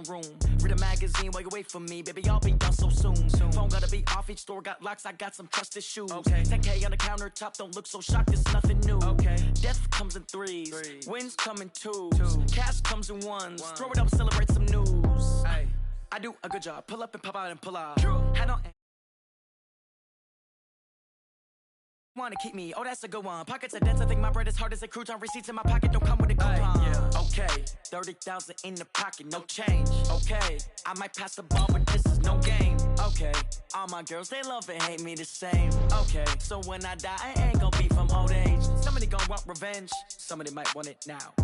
room. Read a magazine while you wait for me, baby, I'll be done so soon. Phone gotta be off, each store got locks, I got some trusted shoes. 10K on the countertop, don't look so shocked, it's nothing new. Death comes in threes, wins come in twos, cash comes in ones. Throw it up, celebrate some news. I do a good job, pull up and pop out and pull out. Hat on. Wanna keep me, oh that's a good one. Pockets are dense, I think my bread is hard as a crouton. Receipts in my pocket don't come with a coupon. Okay, 30,000 in the pocket, no change. Okay, I might pass the ball, but this is no game. Okay, all my girls, they love and hate me the same. Okay, so when I die, I ain't gon' be from old age. Somebody gon' want revenge, somebody might want it now.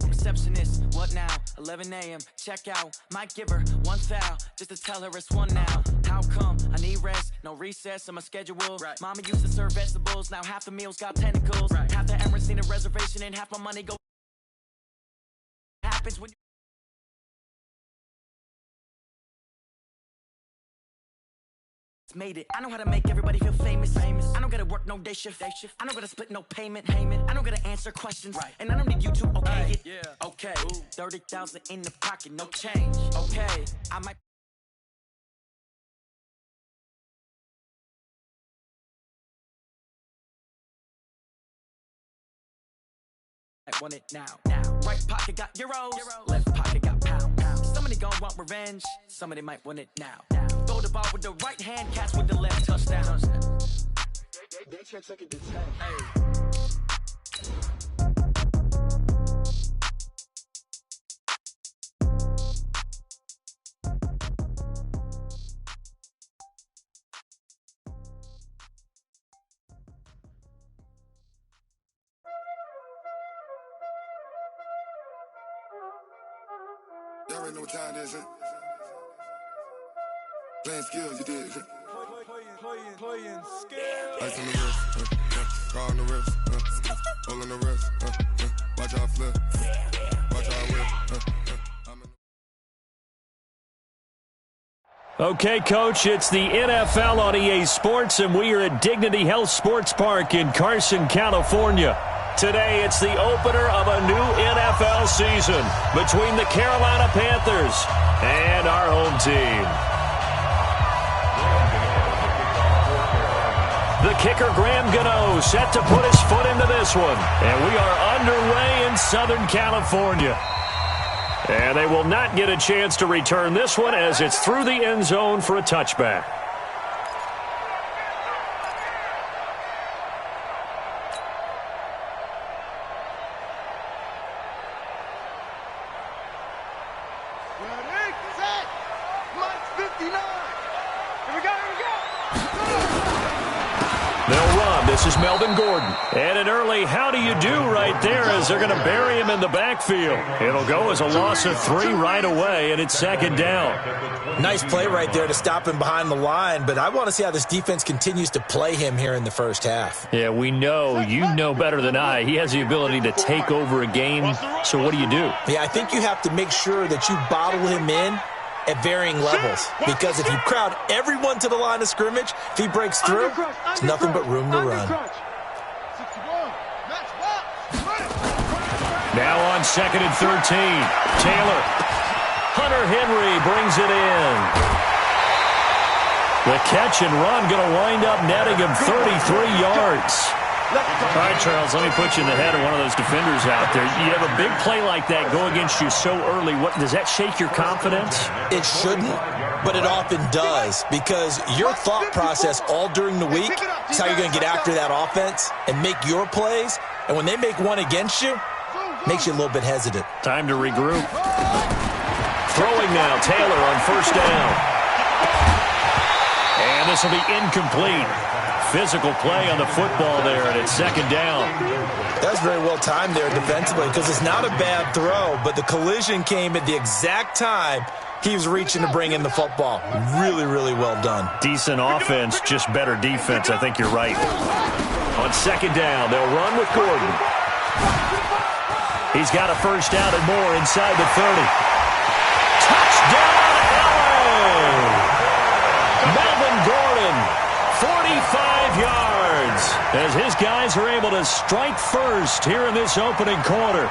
Receptionist, what now? 11 a.m. Check out. Might give her one foul just to tell her it's one now. How come? I need rest, no recess in my schedule. Mama used to serve vegetables, now half the meals got tentacles. Half the errands need a reservation and half my money go. Happens when you made it. I know how to make everybody feel famous. I don't gotta work no day shift. I don't gotta split no payment. I don't gotta answer questions. And I don't need you to okay it. Okay, 30,000 in the pocket, no change. Okay, I might. I want it now. Right pocket got euros, left pocket got pounds. Somebody gon' want revenge, somebody might want it now. Throw the ball with the right hand, catch with the left, touchdown. They check second to 10. Y'all already know what time it is, huh? Playing skills, you did. Playing skills. Ice on the wrist, car on the wrist, hole on the wrist, watch out flip, watch out whip, Okay, Coach, it's the NFL on EA Sports, and we are at Dignity Health Sports Park in Carson, California. Today, it's the opener of a new NFL season between the Carolina Panthers and our home team. The kicker, Graham Gano, set to put his foot into this one. And we are underway in Southern California. And they will not get a chance to return this one as it's through the end zone for a touchback. Ready, set, Mike 59. Here we go. They'll run. This is Melvin Gordon. And an early how do you do right there as they're going to bury him in the backfield. It'll go as a loss of 3 right away, and it's second down. Nice play right there to stop him behind the line, but I want to see how this defense continues to play him here in the first half. Yeah, we know. You know better than I. He has the ability to take over a game, so what do you do? Yeah, I think you have to make sure that you bottle him in at varying levels, because if you crowd everyone to the line of scrimmage, if he breaks through, there's nothing but room to run. Now on 2nd and 13, Taylor. Hunter Henry brings it in. The catch and run going to wind up netting him 33 yards. All right, Charles, let me put you in the head of one of those defenders out there. You have a big play like that go against you so early. What does that shake your confidence? It shouldn't, but it often does, because your thought process all during the week is how you're going to get after that offense and make your plays. And when they make one against you, makes you a little bit hesitant. Time to regroup. Throwing now, Taylor on first down. And this will be incomplete. Physical play on the football there, and it's second down. That was very well timed there defensively, because it's not a bad throw, but the collision came at the exact time he was reaching to bring in the football. Really, really well done. Decent offense, just better defense. I think you're right. On second down, they'll run with Gordon. He's got a first down and more inside the 30. Touchdown, Allen! as his guys are able to strike first here in this opening quarter.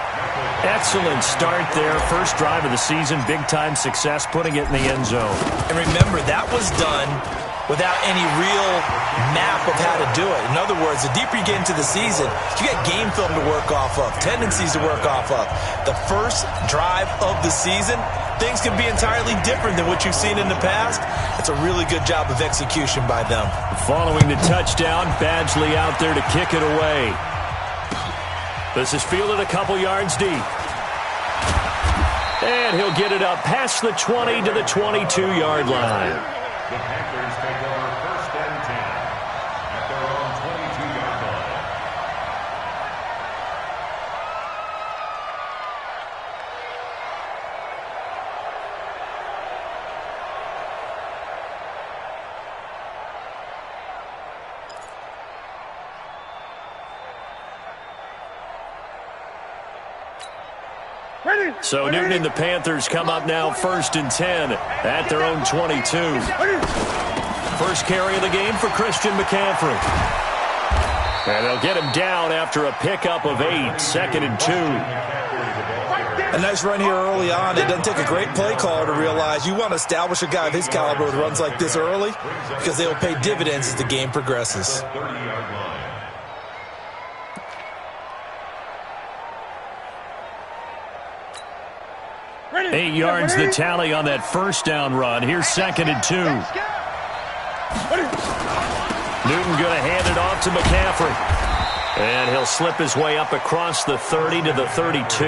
Excellent start there. First drive of the season, big-time success, putting it in the end zone. And remember, that was done without any real map of how to do it. In other words, the deeper you get into the season, you got game film to work off of, tendencies to work off of. The first drive of the season, things can be entirely different than what you've seen in the past. It's a really good job of execution by them. Following the touchdown, Badgley out there to kick it away. This is fielded a couple yards deep. And he'll get it up past the 20 to the 22-yard line. The Panthers take over 1st and 10 at their own 22-yard line. So Newton and the Panthers come up now 1st and 10 at their own 22. First carry of the game for Christian McCaffrey. And they'll get him down after a pickup of 8, 2nd and 2. A nice run here early on. It doesn't take a great play caller to realize you want to establish a guy of his caliber with runs like this early because they will pay dividends as the game progresses. 30-yard line. 8 yards the tally on that first down run. Here's 2nd and 2. Newton going to hand it off to McCaffrey. And he'll slip his way up across the 30 to the 32.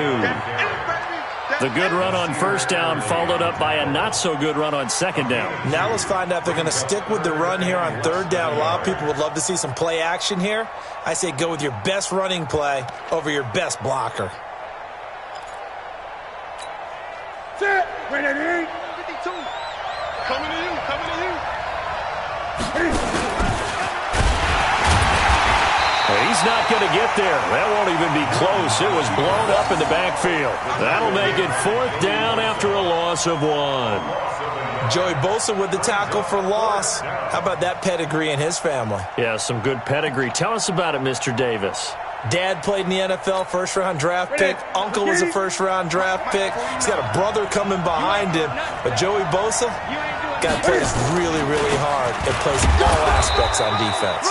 The good run on first down followed up by a not-so-good run on second down. Now let's find out if they're going to stick with the run here on third down. A lot of people would love to see some play action here. I say go with your best running play over your best blocker. Coming to you, coming to you. He's not going to get there. That won't even be close. It was blown up in the backfield. That'll make it 4th down after a loss of 1. Joey Bosa with the tackle for loss. How about that pedigree in his family? Yeah, some good pedigree. Tell us about it, Mr. Davis. Dad played in the NFL, first-round draft pick. Uncle was a first-round draft pick. He's got a brother coming behind him. But Joey Bosa, guy plays really, really hard and plays all aspects on defense.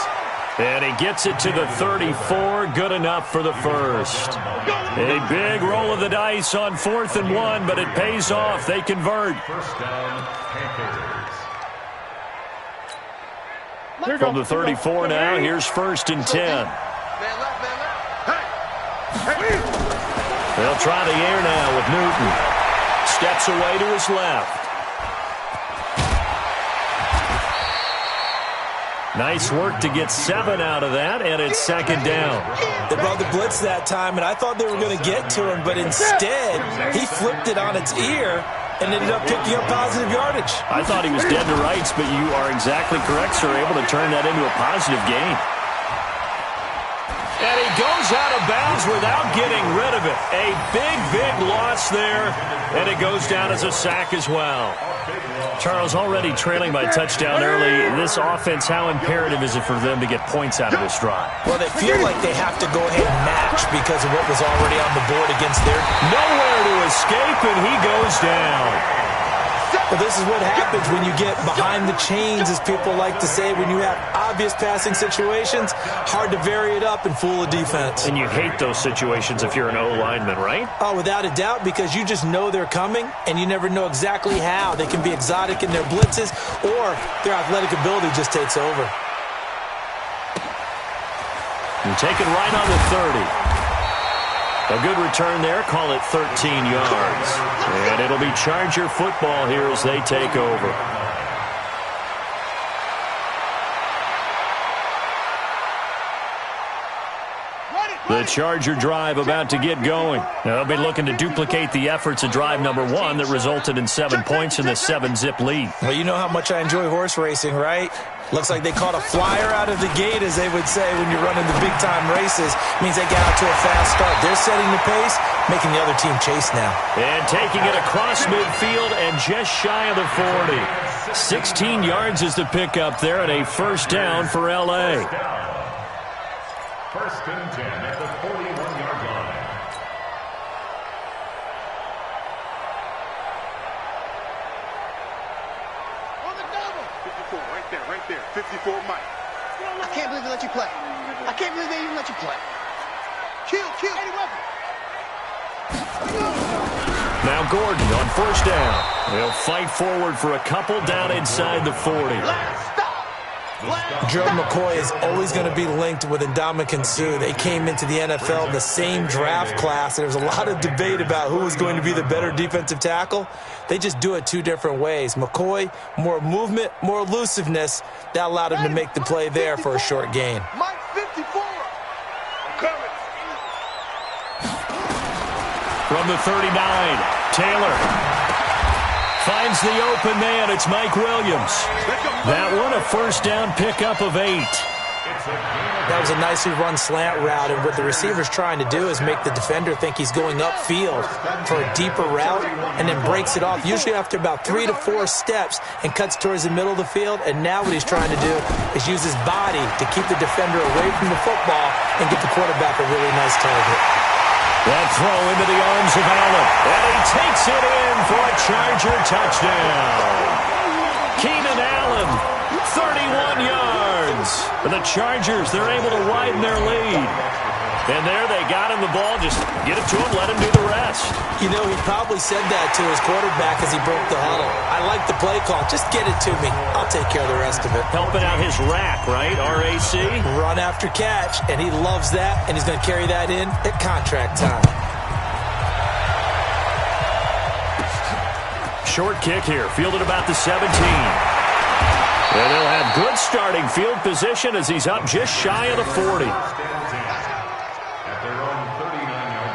And he gets it to the 34. Good enough for the first. A big roll of the dice on 4th and 1, but it pays off. They convert. First down, Panthers. From the 34 now, here's 1st and 10. They'll try the air now with Newton. Steps away to his left. Nice work to get 7 out of that, and it's 2nd down. They brought the blitz that time, and I thought they were going to get to him, but instead, he flipped it on its ear and ended up picking up positive yardage. I thought he was dead to rights, but you are exactly correct, sir. Able to turn that into a positive gain. And he goes out of bounds without getting rid of it. A big, big loss there, and it goes down as a sack as well. Charles, already trailing by touchdown early. This offense, how imperative is it for them to get points out of this drive? Well, they feel like they have to go ahead and match because of what was already on the board against their... Nowhere to escape, and he goes down. Well, this is what happens when you get behind the chains, as people like to say. When you have obvious passing situations, hard to vary it up and fool a defense. And you hate those situations if you're an O-lineman, right? Oh, without a doubt, because you just know they're coming, and you never know exactly how. They can be exotic in their blitzes, or their athletic ability just takes over. And taken right on the 30. A good return there. Call it 13 yards. And it'll be Charger football here as they take over. The Charger drive about to get going. They'll be looking to duplicate the efforts of drive number 1 that resulted in 7 points in the 7-zip lead. Well, you know how much I enjoy horse racing, right? Looks like they caught a flyer out of the gate, as they would say when you're running the big-time races. Means they get out to a fast start. They're setting the pace, making the other team chase now. And taking it across midfield and just shy of the 40. 16 yards is the pickup there, and a first down for L.A. First and 10 at the 41-yard line. On the double. 54, right there. 54, Mike. I can't believe they let you play. I can't believe they even let you play. Kill. Any weapon. Now Gordon on first down. He'll fight forward for a couple down inside the 40. Gerald McCoy is always going to be linked with Ndamukong Suh. They came into the NFL in the same draft class. There was a lot of debate about who was going to be the better defensive tackle. They just do it two different ways. McCoy, more movement, more elusiveness. That allowed him to make the play there for a short gain. Mike 54. I'm coming. From the 39, Taylor finds the open man. It's Mike Williams. That one a first down pickup of 8. That was a nicely run slant route, and what the receiver's trying to do is make the defender think he's going upfield for a deeper route and then breaks it off, usually after about 3 to 4 steps, and cuts towards the middle of the field. And now what he's trying to do is use his body to keep the defender away from the football and get the quarterback a really nice target. That throw into the arms of Allen, and he takes it in for a Charger touchdown. Keenan Allen, 31 yards. For the Chargers, they're able to widen their lead. And there they got him the ball. Just get it to him, let him do the rest. You know, he probably said that to his quarterback as he broke the huddle. I like the play call. Just get it to me. I'll take care of the rest of it. Helping out his rack, right? RAC? Run after catch, and he loves that, and he's going to carry that in at contract time. Short kick here, fielded about the 17. And they'll have good starting field position as he's up just shy of the 40. At their own 39-yard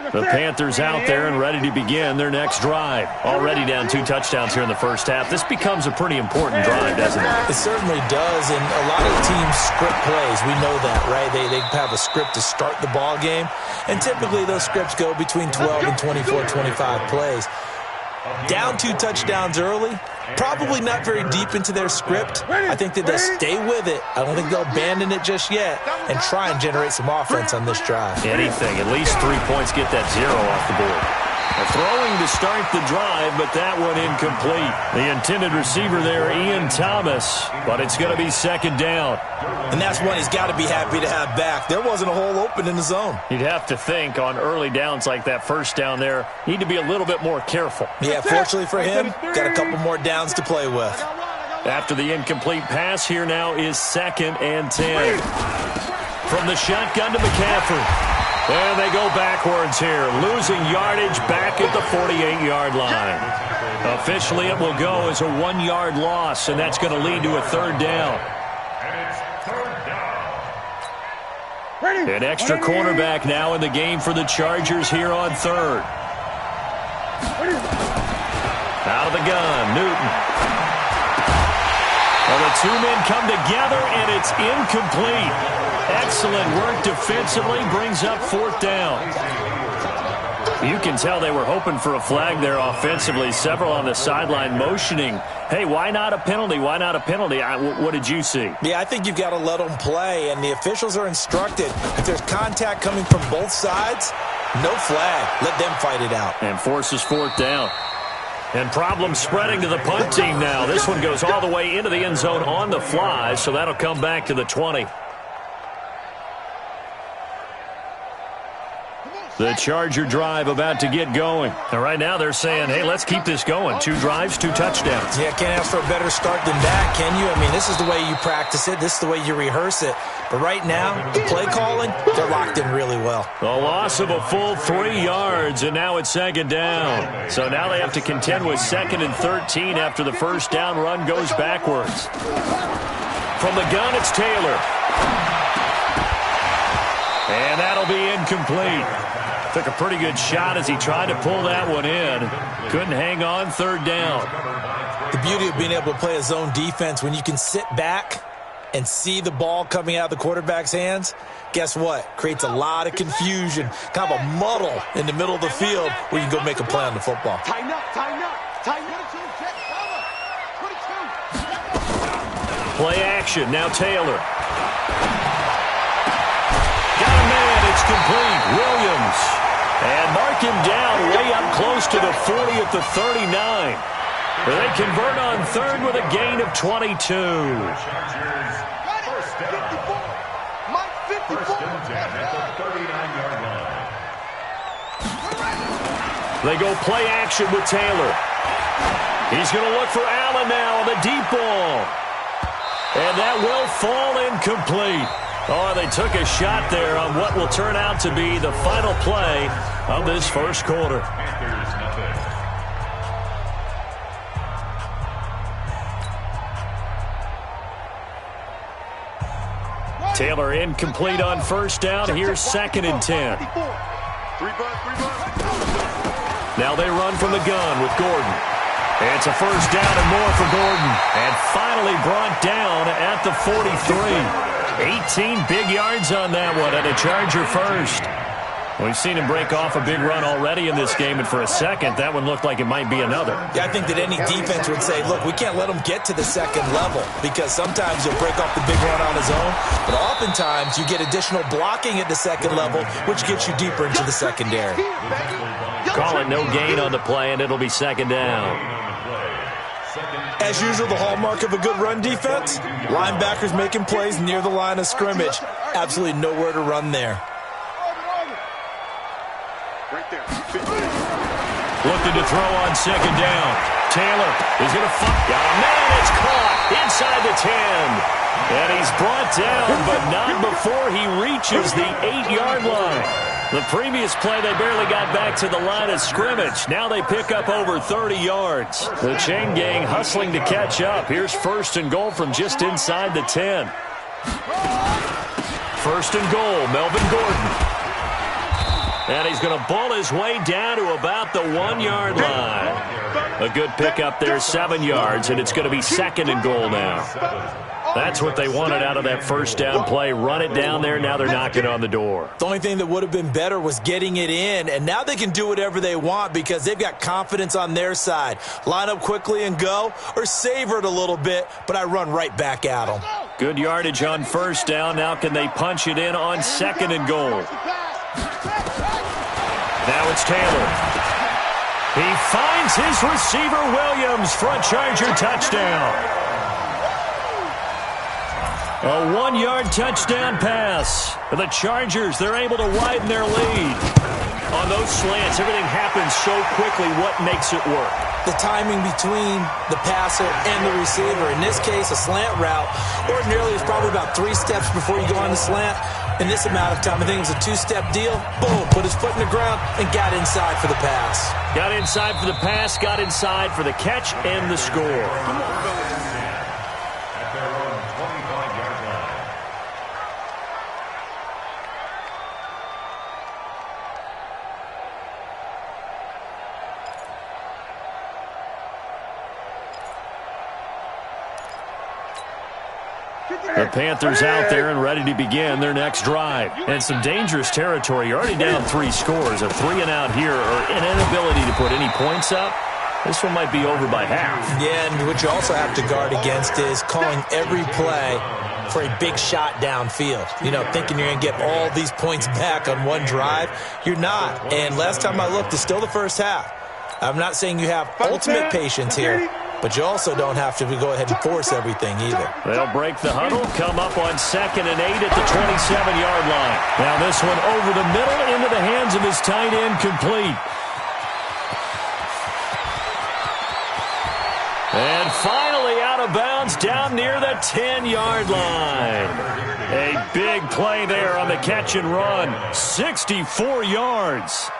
line. The Panthers out there and ready to begin their next drive. Already down 2 touchdowns here in the first half. This becomes a pretty important drive, doesn't it? It certainly does, and a lot of teams script plays. We know that, right? They have a script to start the ball game, and typically those scripts go between 12 and 24, 25 plays. Down 2 touchdowns early, probably not very deep into their script. I think that they'll stay with it. I don't think they'll abandon it just yet and try and generate some offense on this drive. Anything, at least 3 points, get that 0 off the board. Throwing to start the drive, but that one incomplete. The intended receiver there, Ian Thomas, but it's going to be second down. And that's one he's got to be happy to have back. There wasn't a hole open in the zone. You'd have to think on early downs like that first down there, need to be a little bit more careful. Yeah, fortunately for him, got a couple more downs to play with. After the incomplete pass, here now is 2nd and 10. From the shotgun to McCaffrey. And they go backwards here, losing yardage back at the 48-yard line. Officially, it will go as a 1-yard loss, and that's going to lead to a 3rd down. And it's 3rd down. An extra cornerback now in the game for the Chargers here on 3rd. Out of the gun, Newton. Well, the 2 men come together, and it's incomplete. Excellent work defensively, brings up 4th down. You can tell they were hoping for a flag there offensively. Several on the sideline motioning, hey, why not a penalty? Why not a penalty? What did you see? Yeah, I think you've got to let them play, and the officials are instructed. If there's contact coming from both sides, no flag. Let them fight it out. And forces 4th down. And problems spreading to the punt team now. This one goes all the way into the end zone on the fly, so that'll come back to the 20. The Charger drive about to get going. And right now they're saying, hey, let's keep this going. 2 drives, 2 touchdowns. Yeah, can't ask for a better start than that, can you? I mean, this is the way you practice it. This is the way you rehearse it. But right now, the play calling, they're locked in really well. The loss of a full 3 yards, and now it's 2nd down. So now they have to contend with 2nd and 13 after the first down run goes backwards. From the gun, it's Taylor. And that'll be incomplete. Took a pretty good shot as he tried to pull that one in. Couldn't hang on, 3rd down. The beauty of being able to play a zone defense, when you can sit back and see the ball coming out of the quarterback's hands, guess what? Creates a lot of confusion, kind of a muddle in the middle of the field where you can go make a play on the football. Tighten up, tighten up, tighten up. Play action. Now Taylor. Got a man. It's complete. Williams. And mark him down way up close to the 40 at the 39. They convert on third with a gain of 22. First and 10 at the 39-yard line. They go play action with Taylor. He's going to look for Allen now on the deep ball. And that will fall incomplete. Oh, they took a shot there on what will turn out to be the final play of this first quarter. Panthers, nothing. Taylor incomplete on first down. Here's 2nd and 10. Now they run from the gun with Gordon. It's a first down and more for Gordon. And finally brought down at the 43. 18 big yards on that one, and a Charger first. We've seen him break off a big run already in this game, and for a second, that one looked like it might be another. Yeah, I think that any defense would say, look, we can't let him get to the second level, because sometimes he'll break off the big run on his own, but oftentimes you get additional blocking at the second level, which gets you deeper into the secondary. Call it no gain on the play, and it'll be 2nd down. As usual, the hallmark of a good run defense, linebackers making plays near the line of scrimmage. Absolutely nowhere to run there. Right there. Looking to throw on 2nd down. Taylor is going to fuck. Man, it's caught inside the 10. And he's brought down, but not before he reaches the 8-yard line. The previous play, they barely got back to the line of scrimmage. Now they pick up over 30 yards. The chain gang hustling to catch up. Here's 1st and goal from just inside the 10. 1st and goal, Melvin Gordon. And he's going to ball his way down to about the 1-yard line. A good pickup there, 7 yards, and it's going to be 2nd and goal now. That's what they wanted out of that first down play. Run it down there. Now they're knocking on the door. The only thing that would have been better was getting it in, and now they can do whatever they want because they've got confidence on their side. Line up quickly and go, or savor it a little bit, but I run right back at them. Good yardage on first down. Now can they punch it in on 2nd and goal? Now it's Taylor. He finds his receiver, Williams, for a Charger touchdown. A 1-yard touchdown pass. The Chargers, they're able to widen their lead. On those slants, everything happens so quickly. What makes it work? The timing between the passer and the receiver. In this case, a slant route. Ordinarily, it's probably about 3 steps before you go on the slant. In this amount of time, I think it was a 2-step deal. Boom, put his foot in the ground and got inside for the pass. Got inside for the pass, got inside for the catch and the score. Come on, fellas. At their own 25-yard line. The Panthers out there and ready to begin their next drive. And some dangerous territory. You're already down 3 scores. A 3-and-out here or an inability to put any points up. This one might be over by half. Yeah, and what you also have to guard against is calling every play for a big shot downfield. You know, thinking you're going to get all these points back on one drive. You're not. And last time I looked, it's still the first half. I'm not saying you have ultimate patience here, but you also don't have to go ahead and force everything either. They'll break the huddle, come up on 2nd and 8 at the 27-yard line. Now this one over the middle into the hands of his tight end, complete. And finally out of bounds down near the 10-yard line. A big play there on the catch and run. 64 yards.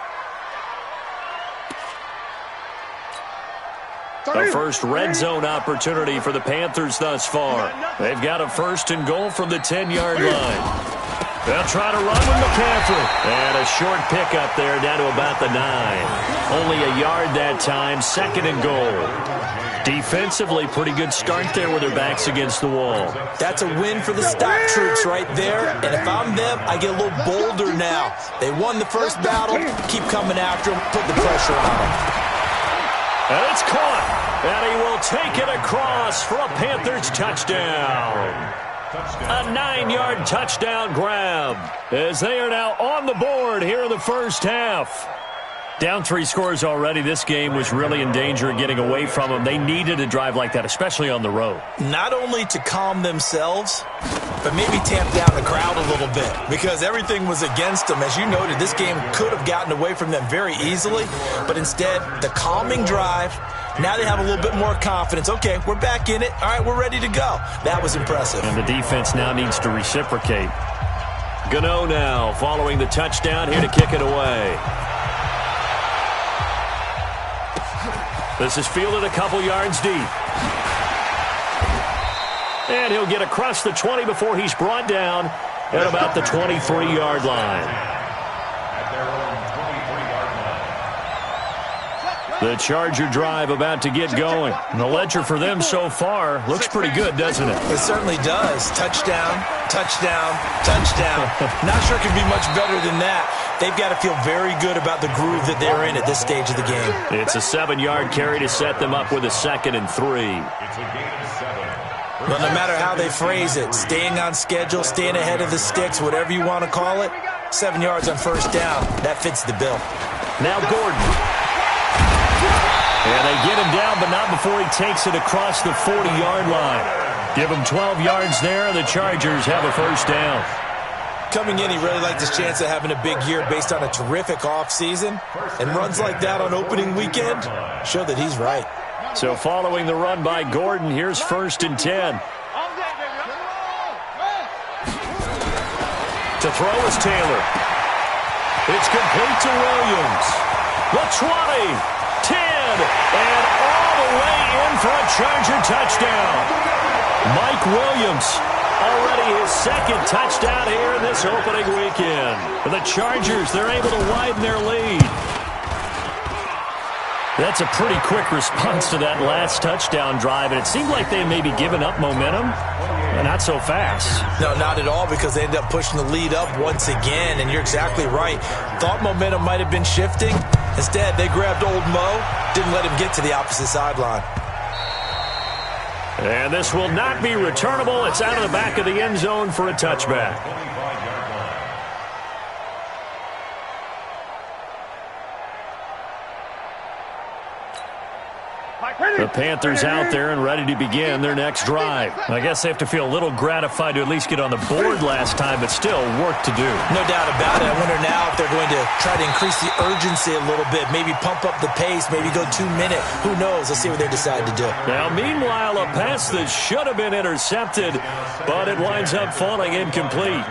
The first red zone opportunity for the Panthers thus far. They've got a 1st and goal from the 10-yard line. They'll try to run with McCaffrey. And a short pickup there down to about the 9. Only a yard that time, 2nd and goal. Defensively, pretty good start there with their backs against the wall. That's a win for the stock troops right there. And if I'm them, I get a little bolder now. They won the first battle. Keep coming after them. Put the pressure on them. And it's caught. And he will take it across for a Panthers touchdown. A 9-yard touchdown grab as they are now on the board here in the first half. Down 3 scores already. This game was really in danger of getting away from them. They needed a drive like that, especially on the road. Not only to calm themselves, but maybe tamp down the crowd a little bit because everything was against them. As you noted, this game could have gotten away from them very easily, but instead, the calming drive, now they have a little bit more confidence. Okay, we're back in it. All right, we're ready to go. That was impressive. And the defense now needs to reciprocate. Gano now following the touchdown here to kick it away. This is fielded a couple yards deep. And he'll get across the 20 before he's brought down at about the 23-yard line. The Charger drive about to get going. And the ledger for them so far looks pretty good, doesn't it? It certainly does. Touchdown, touchdown, touchdown. Not sure it could be much better than that. They've got to feel very good about the groove that they're in at this stage of the game. It's a 7-yard carry to set them up with a 2nd and 3. Well, no matter how they phrase it, staying on schedule, staying ahead of the sticks, whatever you want to call it, 7 yards on first down, that fits the bill. Now Gordon. And they get him down, but not before he takes it across the 40-yard line. Give him 12 yards there, and the Chargers have a first down. Coming in, he really liked his chance of having a big year based on a terrific offseason. And runs like that on opening weekend show that he's right. So following the run by Gordon, here's 1st and 10. To throw is Taylor. It's complete to Williams. The 20, 10, and all the way in for a Charger touchdown. Mike Williams, already his 2nd touchdown here in this opening weekend. For the Chargers, they're able to widen their lead. That's a pretty quick response to that last touchdown drive, and it seemed like they may be giving up momentum, but not so fast. No, not at all, because they ended up pushing the lead up once again, and you're exactly right. Thought momentum might have been shifting. Instead, they grabbed old Mo, didn't let him get to the opposite sideline. And this will not be returnable. It's out of the back of the end zone for a touchback. The Panthers out there and ready to begin their next drive. I guess they have to feel a little gratified to at least get on the board last time, but still work to do. No doubt about it. I wonder now if they're going to try to increase the urgency a little bit, maybe pump up the pace, maybe go 2-minute. Who knows? Let's see what they decide to do. Now, meanwhile, a pass that should have been intercepted, but it winds up falling incomplete.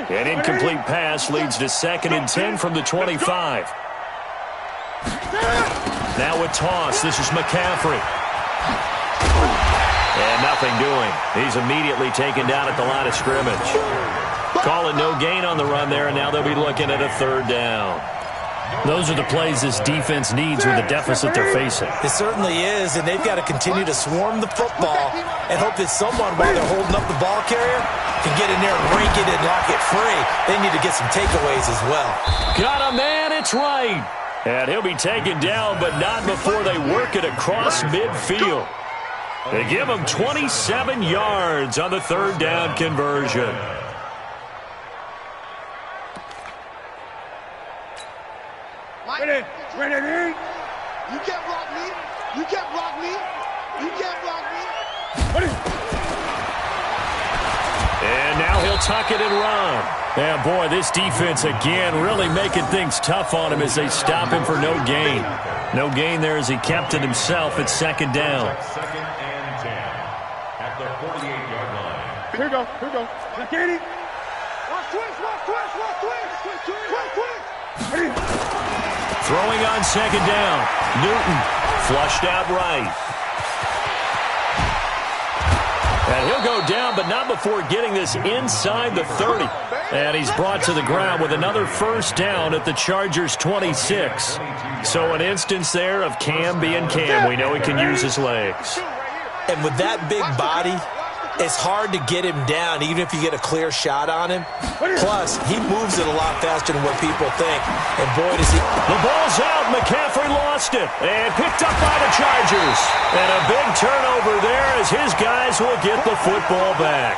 An incomplete pass leads to 2nd and 10 from the 25. Now a toss. This is McCaffrey. And nothing doing. He's immediately taken down at the line of scrimmage. Call it no gain on the run there, and now they'll be looking at a 3rd down. Those are the plays this defense needs with the deficit they're facing. It certainly is, and they've got to continue to swarm the football and hope that someone, while they're holding up the ball carrier, can get in there and rake it and lock it free. They need to get some takeaways as well. Got a man, it's right. And he'll be taken down, but not before they work it across midfield. They give him 27 yards on the 3rd down conversion. Ready. You can't block me. You can't block me. You can't block me. And now he'll tuck it and run. And boy, this defense again really making things tough on him as they stop him for no gain. No gain there as he kept it himself at 2nd down. 2nd and 10 at the 48-yard line. Here we go. Now, Katie. Watch twist. Throwing on 2nd down. Newton flushed out right. And he'll go down, but not before getting this inside the 30. And he's brought to the ground with another 1st down at the Chargers' 26. So an instance there of Cam being Cam. We know he can use his legs. And with that big body, It's hard to get him down, even if you get a clear shot on him. Plus, he moves it a lot faster than what people think. And boy, does he... The ball's out. McCaffrey lost it. And picked up by the Chargers. And a big turnover there as his guys will get the football back.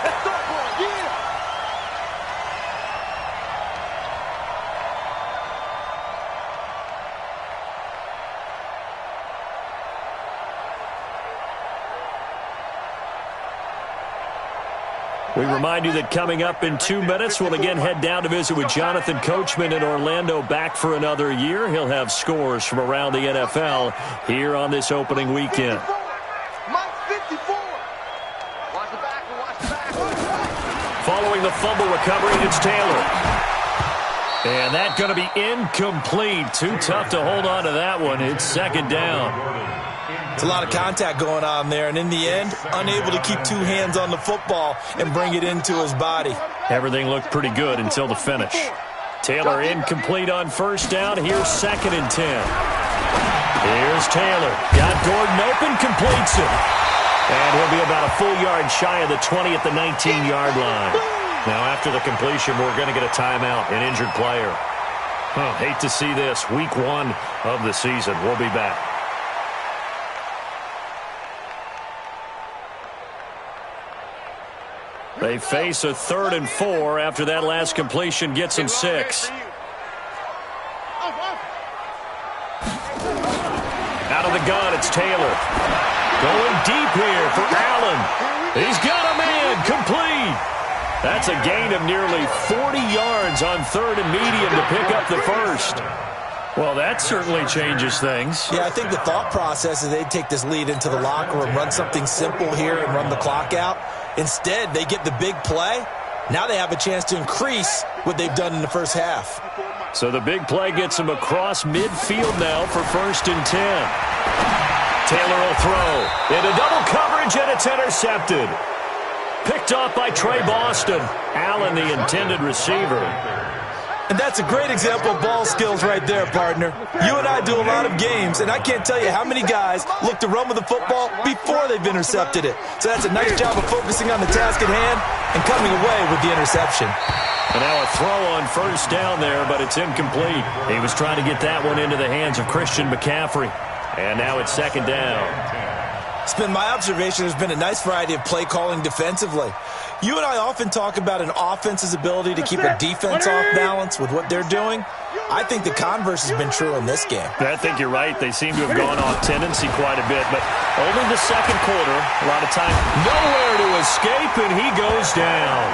We remind you that coming up in 2 minutes, we'll again head down to visit with Jonathan Coachman in Orlando, back for another year. He'll have scores from around the NFL here on this opening weekend. Following the fumble recovery, it's Taylor. And that's going to be incomplete. Too tough to hold on to that one. It's second down. It's a lot of contact going on there, and in the end, unable to keep two hands on the football and bring it into his body. Everything looked pretty good until the finish. Taylor incomplete on first down. Here's 2nd and 10. Here's Taylor. Got Gordon open, completes it. And he'll be about a full yard shy of the 20 at the 19-yard line. Now, after the completion, we're going to get a timeout, an injured player. Hate to see this. Week 1 of the season. We'll be back. They face a 3rd and 4 after that last completion gets them 6. Out of the gun, it's Taylor. Going deep here for Allen. He's got a man, complete. That's a gain of nearly 40 yards on 3rd and medium to pick up the first. Well, that certainly changes things. Yeah, I think the thought process is they'd take this lead into the locker room, run something simple here and run the clock out. Instead, they get the big play. Now they have a chance to increase what they've done in the first half. So the big play gets them across midfield now for 1st and 10. Taylor will throw into double coverage, and it's intercepted. Picked off by Trey Boston. Allen, the intended receiver. And that's a great example of ball skills right there, partner. You and I do a lot of games, and I can't tell you how many guys look to run with the football before they've intercepted it. So that's a nice job of focusing on the task at hand and coming away with the interception. And now a throw on first down there, but it's incomplete. He was trying to get that one into the hands of Christian McCaffrey. And now it's 2nd down. It's been my observation there's been a nice variety of play calling defensively. You and I often talk about an offense's ability to keep a defense off balance with what they're doing. I think the converse has been true in this game. I think you're right. They seem to have gone off tendency quite a bit, but only the second quarter. A lot of time, nowhere to escape, and he goes down.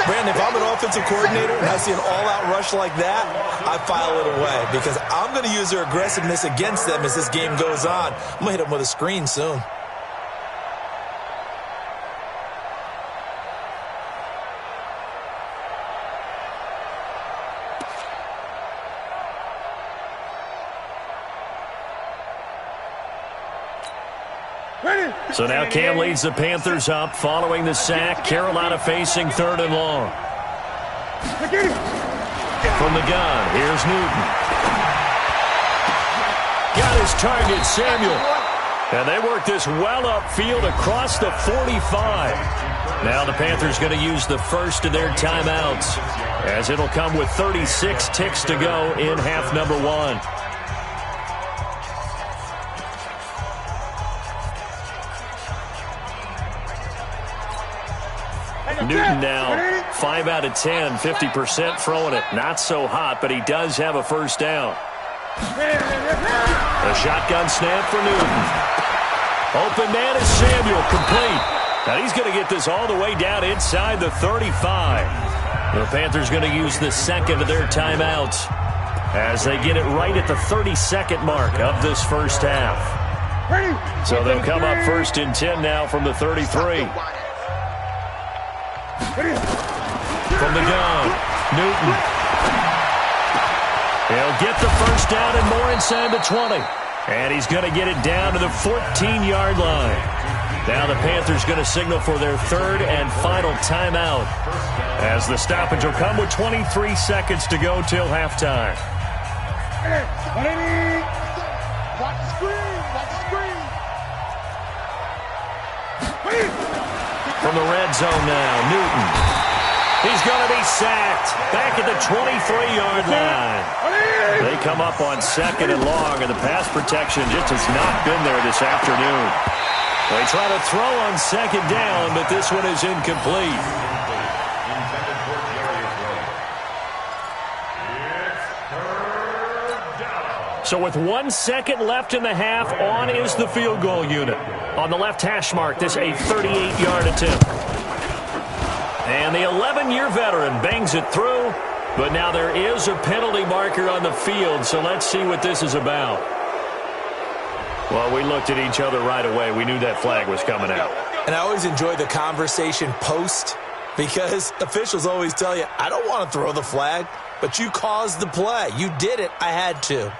Brandon, if I'm an offensive coordinator and I see an all-out rush like that, I file it away because I'm going to use their aggressiveness against them as this game goes on. I'm going to hit them with a screen soon. So now Cam leads the Panthers up following the sack. Carolina facing 3rd and long. From the gun, here's Newton. Got his target, Samuel. And they work this well upfield across the 45. Now the Panthers going to use the first of their timeouts, as it'll come with 36 ticks to go in half number 1. Newton now 5 out of 10, 50% throwing it. Not so hot, but he does have a first down. A shotgun snap for Newton. Open man is Samuel, complete. Now he's going to get this all the way down inside the 35. The Panthers going to use the second of their timeouts as they get it right at the 32nd mark of this first half. So they'll come up 1st and 10 now from the 33. From the gun, Newton. He'll get the first down and more inside the 20. And he's going to get it down to the 14-yard line. Now the Panthers going to signal for their 3rd and final timeout, as the stoppage will come with 23 seconds to go till halftime. Watch the screen. Watch the screen. from the red zone now. Newton. He's going to be sacked. Back at the 23-yard line. They come up on 2nd and long, and the pass protection just has not been there this afternoon. They try to throw on 2nd down, but this one is incomplete. So with 1 second left in the half, on is the field goal unit. On the left hash mark, this a 38-yard attempt. And the 11-year veteran bangs it through, but now there is a penalty marker on the field, so let's see what this is about. Well, we looked at each other right away. We knew that flag was coming out. And I always enjoy the conversation post, because officials always tell you, I don't want to throw the flag, but you caused the play. You did it. I had to.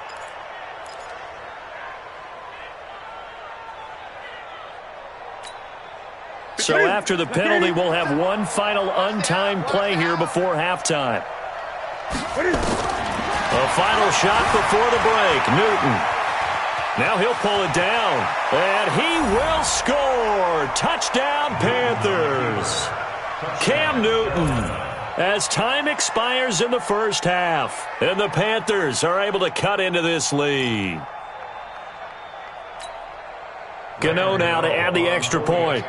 So after the penalty, we'll have one final untimed play here before halftime. A final shot before the break. Newton. Now he'll pull it down. And he will score. Touchdown, Panthers. Cam Newton. As time expires in the first half. And the Panthers are able to cut into this lead. Gano now to add the extra point.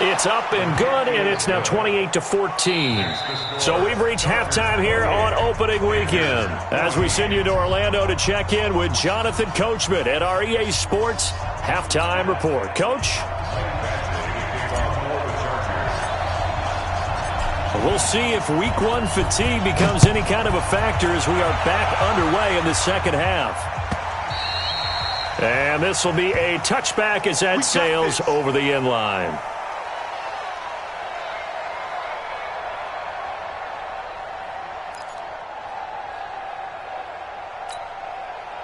It's up and good, and it's now 28-14. So we've reached halftime here on opening weekend. As we send you to Orlando to check in with Jonathan Coachman at our EA Sports Halftime Report. Coach? We'll see if Week 1 fatigue becomes any kind of a factor as we are back underway in the second half. And this will be a touchback as that sails over the end line.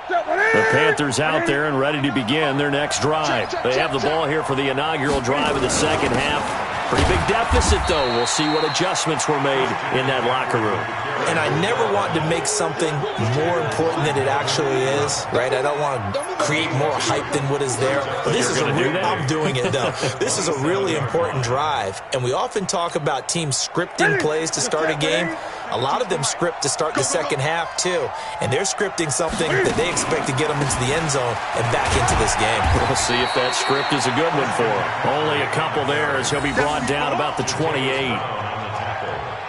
The Panthers out there and ready to begin their next drive. They have the ball here for the inaugural drive of the second half. Pretty big deficit, though. We'll see what adjustments were made in that locker room. And I never want to make something more important than it actually is, right? I don't want to create more hype than what is there. This is I'm doing it, though. This is a really important drive. And we often talk about teams scripting plays to start a game. A lot of them script to start the second half, too. And they're scripting something that they expect to get them into the end zone and back into this game. We'll see if that script is a good one for him. Only a couple there as he'll be brought down about the 28.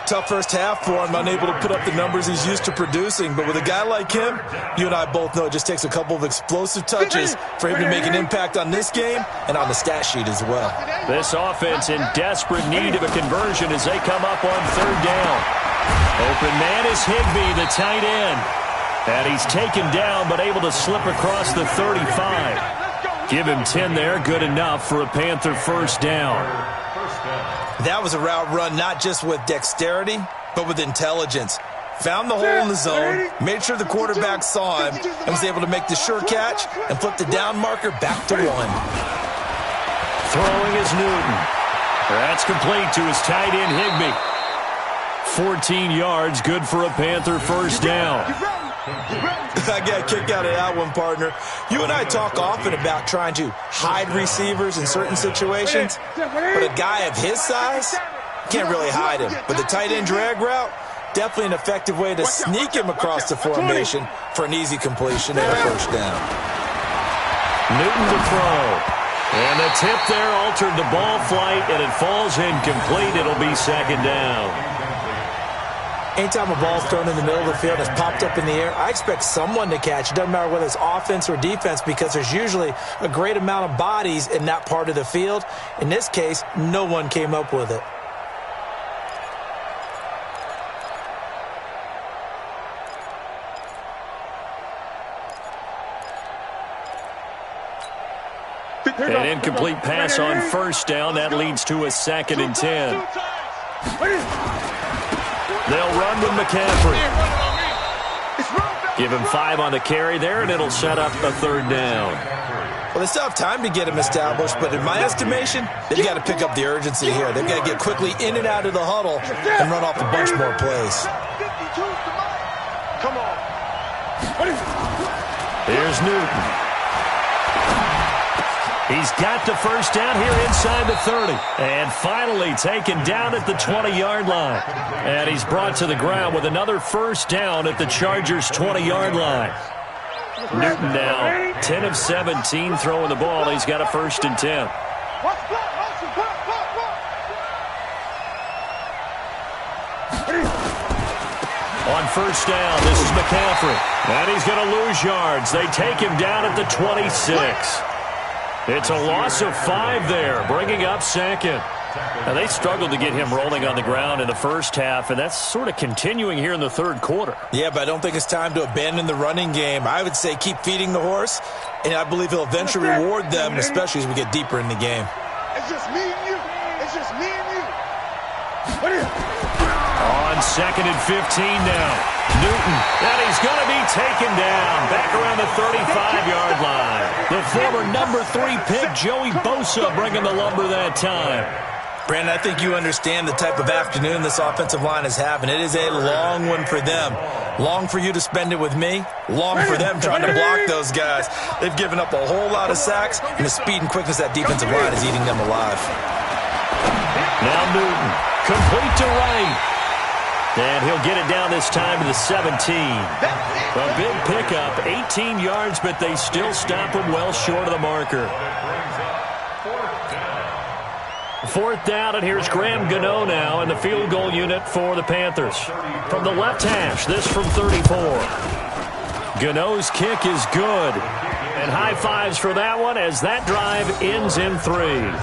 Tough first half for him, unable to put up the numbers he's used to producing. But with a guy like him, you and I both know it just takes a couple of explosive touches for him to make an impact on this game and on the stat sheet as well. This offense in desperate need of a conversion as they come up on third down. Open man is Higbee, the tight end. And he's taken down but able to slip across the 35. Give him 10 there, good enough for a Panther first down. That was a route run not just with dexterity, but with intelligence. Found the hole in the zone, made sure the quarterback saw him, and was able to make the sure catch and flip the down marker back to 1. Throwing is Newton. That's complete to his tight end, Higbee. 14 yards, good for a Panther first down. I got a kick out of that one, partner. You and I talk often about trying to hide receivers in certain situations, but a guy of his size can't really hide him. But the tight end drag route, definitely an effective way to sneak him across the formation for an easy completion and a first down. Newton to throw. And the tip there altered the ball flight, and it falls incomplete. It'll be second down. Anytime a ball's thrown in the middle of the field and it's popped up in the air, I expect someone to catch. It doesn't matter whether it's offense or defense because there's usually a great amount of bodies in that part of the field. In this case, no one came up with it. An incomplete pass on first down. That leads to a 2nd and 10. They'll run with McCaffrey. Give him 5 on the carry there, and it'll set up a third down. Well, they still have time to get him established, but in my estimation, they've got to pick up the urgency here. They've got to get quickly in and out of the huddle and run off a bunch more plays. Come on. Here's Newton. He's got the first down here inside the 30. And finally taken down at the 20-yard line. And he's brought to the ground with another first down at the Chargers' 20-yard line. Newton now 10 of 17 throwing the ball. He's got a 1st and 10. On first down, this is McCaffrey. And he's going to lose yards. They take him down at the 26. It's a loss of 5 there, bringing up 2nd. Now, they struggled to get him rolling on the ground in the first half, and that's sort of continuing here in the 3rd quarter. Yeah, but I don't think it's time to abandon the running game. I would say keep feeding the horse, and I believe he'll eventually reward them, especially as we get deeper in the game. It's just me and you. It's just me and you. On 2nd and 15 now. Newton, and he's going to be taken down back around the 35-yard line. The former number 3 pick, Joey Bosa, bringing the lumber that time. Brandon, I think you understand the type of afternoon this offensive line is having. It is a long one for them. Long for you to spend it with me. Long for them trying to block those guys. They've given up a whole lot of sacks, and the speed and quickness of that defensive line is eating them alive. Now Newton, complete to Wright. And he'll get it down this time to the 17. A big pickup, 18 yards, but they still stop him well short of the marker. 4th down, and here's Graham Gano now in the field goal unit for the Panthers. From the left hash, this from 34. Gano's kick is good. And high fives for that one as that drive ends in 3.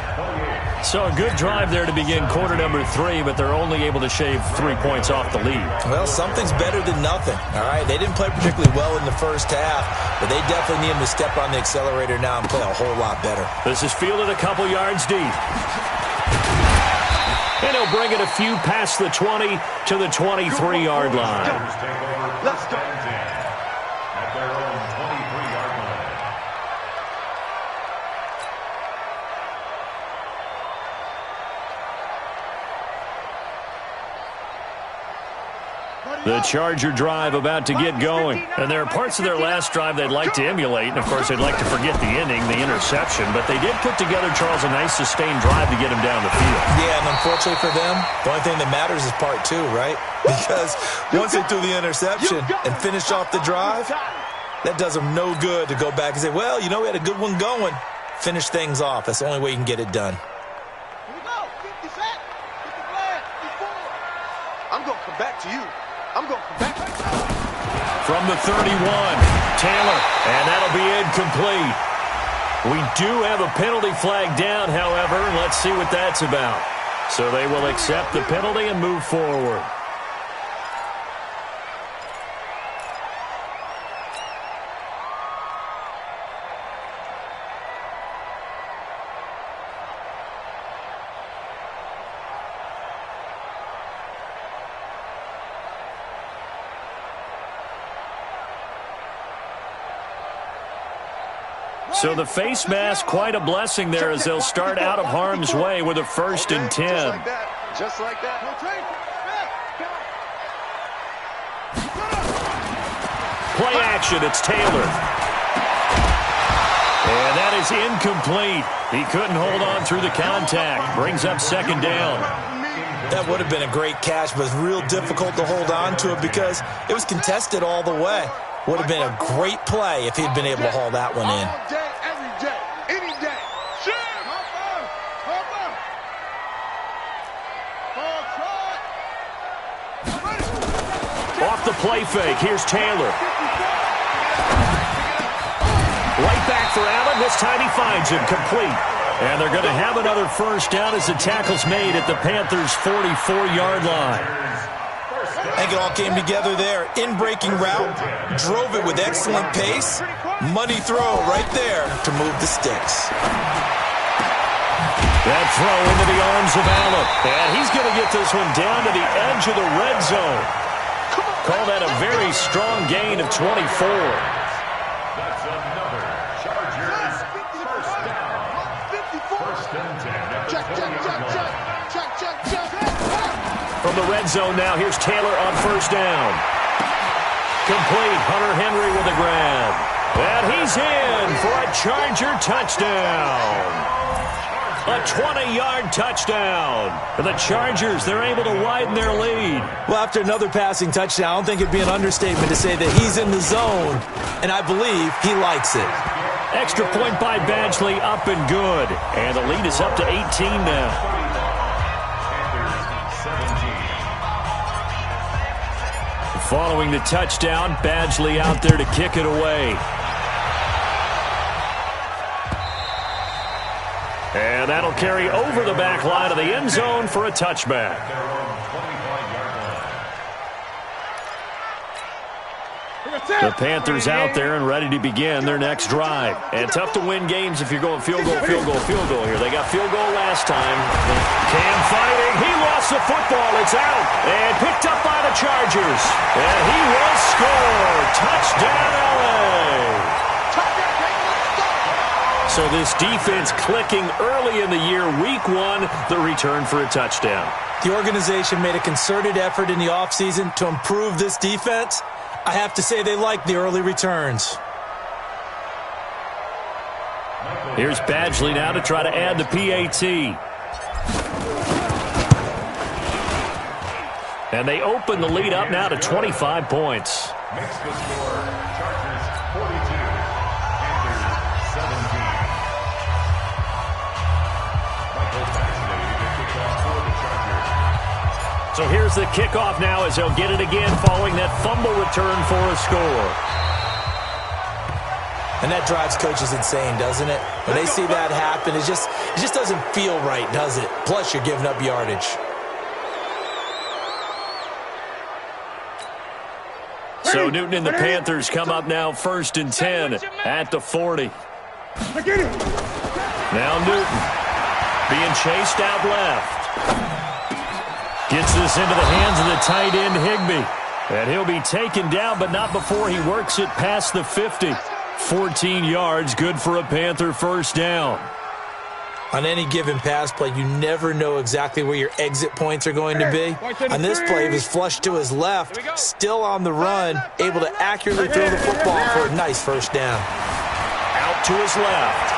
So a good drive there to begin quarter number 3, but they're only able to shave 3 points off the lead. Well, something's better than nothing, all right? They didn't play particularly well in the first half, but they definitely need him to step on the accelerator now and play a whole lot better. This is fielded a couple yards deep. And he'll bring it a few past the 20 to the 23-yard line. Let's go. At their own 23-yard line. The Charger drive about to get going. And there are parts of their last drive they'd like to emulate. And, of course, they'd like to forget the inning, the interception. But they did put together, Charles, a nice sustained drive to get him down the field. Yeah, and unfortunately for them, the only thing that matters is part 2, right? Because once they threw the interception and finished off the drive, that does them no good to go back and say, well, you know, we had a good one going. Finish things off. That's the only way you can get it done. Here we go. 50 Fat. 50 flag. 54. I'm going to come back to you. I'm going to come back. From the 31, Taylor, and that'll be incomplete. We do have a penalty flag down, however. Let's see what that's about. So they will accept the penalty and move forward. So the face mask, quite a blessing there as they'll start out of harm's way with a 1st and 10. Just like that. Play action, it's Taylor. And that is incomplete. He couldn't hold on through the contact. Brings up 2nd down. That would have been a great catch, but it's real difficult to hold on to it because it was contested all the way. Would have been a great play if he'd been able to haul that one in. All day, every day, any day. Off the play fake, here's Taylor. Right back for Allen. This time he finds him complete. And they're going to have another 1st down as the tackle's made at the Panthers' 44-yard line. I think it all came together there. In-breaking route, drove it with excellent pace. Money throw right there to move the sticks. That throw into the arms of Allen. And he's going to get this one down to the edge of the red zone. Call that a very strong gain of 24. That's another Chargers 1st down. 1st and 10 at the 20-yard line. From the red zone now, here's Taylor on 1st down. complete. Hunter Henry with a grab. And he's in for a Charger touchdown. A 20-yard touchdown. For the Chargers, they're able to widen their lead. Well, after another passing touchdown, I don't think it'd be an understatement to say that he's in the zone, and I believe he likes it. Extra point by Badgley, up and good. And the lead is up to 18 now. Following the touchdown, Badgley out there to kick it away. And that'll carry over the back line of the end zone for a touchback. The Panthers out there and ready to begin their next drive. And tough to win games if you're going field goal here. They got field goal last time. Cam fighting. He lost the football. It's out. And picked up by the Chargers. And he will score. Touchdown, LA. So this defense clicking early in the year. Week 1, the return for a touchdown. The organization made a concerted effort in the offseason to improve this defense. I have to say they like the early returns. Here's Badgley now to try to add the PAT. And they open the lead up now to 25 points. Makes the score, Chargers 42, Panthers 17. Michael Badgley, the kickoff for the Chargers. So here's the kickoff now as they'll get it again following that fumble return for a score. And that drives coaches insane, doesn't it? When they see that happen, it just doesn't feel right, does it? Plus, you're giving up yardage. So Newton and the Panthers come up now 1st and 10 at the 40. Now Newton being chased out left. Gets this into the hands of the tight end, Higbee. And he'll be taken down, but not before he works it past the 50. 14 yards, good for a Panther first down. On any given pass play, you never know exactly where your exit points are going to be. On this play, he was flushed to his left, still on the run, able to accurately throw the football for a nice first down. Out to his left.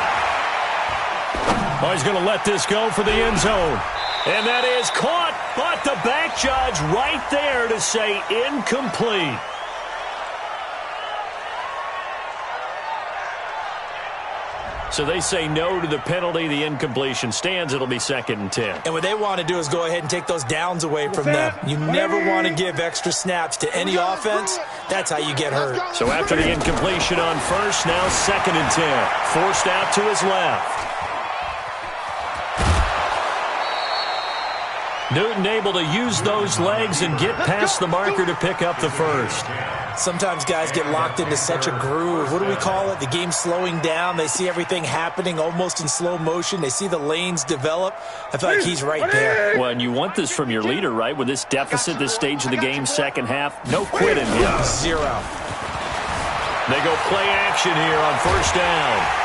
Oh, he's going to let this go for the end zone. And that is caught, but the back judge right there to say incomplete. So they say no to the penalty. The incompletion stands. It'll be 2nd and 10. And what they want to do is go ahead and take those downs away from them. You never want to give extra snaps to any offense. That's how you get hurt. So after the incompletion on first, now 2nd and 10. Forced out to his left. Newton able to use those legs and get past the marker to pick up the first. Sometimes guys get locked into such a groove. What do we call it? The game's slowing down. They see everything happening almost in slow motion. They see the lanes develop. I feel like he's right there. Well, and you want this from your leader, right? With this deficit, this stage of the game, second half, no quitting here. Zero. They go play action here on first down.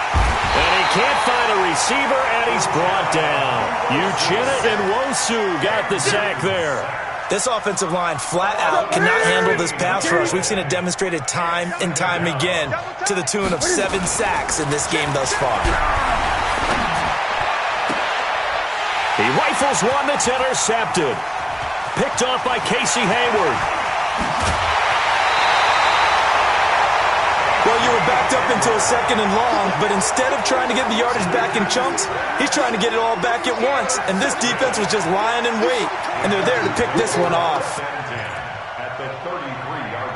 And he can't find a receiver, and he's brought down. Uchenna and Wosu got the sack there. This offensive line flat out cannot handle this pass rush. We've seen it demonstrated time and time again to the tune of 7 sacks in this game thus far. He rifles one that's intercepted. Picked off by Casey Hayward. Well, you were backed up into a 2nd and long, but instead of trying to get the yardage back in chunks, he's trying to get it all back at once. And this defense was just lying in wait, and they're there to pick this one off. At the 33-yard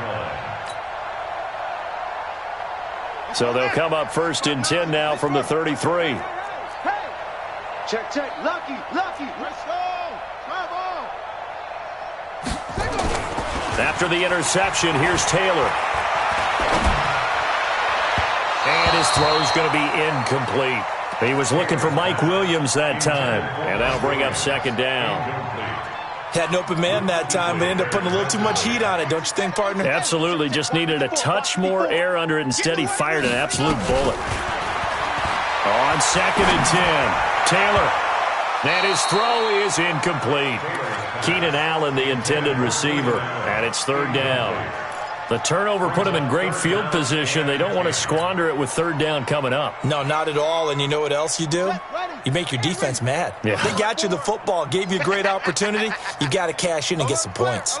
line. So they'll come up 1st and 10 now from the 33. Check, check. Lucky. Let's go. Travel. After the interception, here's Taylor. And his throw's going to be incomplete. He was looking for Mike Williams that time. And that'll bring up 2nd down. Had an open man that time, but ended up putting a little too much heat on it, don't you think, partner? Absolutely. Just needed a touch more air under it. Instead, he fired an absolute bullet. On 2nd and 10, Taylor. And his throw is incomplete. Keenan Allen, the intended receiver. And it's 3rd down. The turnover put them in great field position. They don't want to squander it with third down coming up. No, not at all. And you know what else you do? You make your defense mad. Yeah. They got you the football, gave you a great opportunity. You got to cash in and get some points.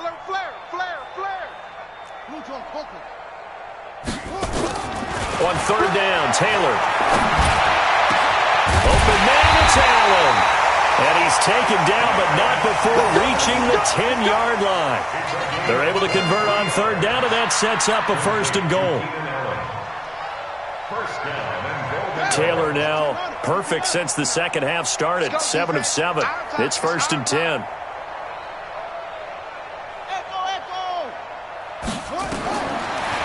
On third down, Taylor. Open man, it's Allen. And he's taken down, but not before reaching the 10-yard line. They're able to convert on third down, and that sets up a first and goal. Taylor now perfect since the second half started. 7 of 7. It's first and 10.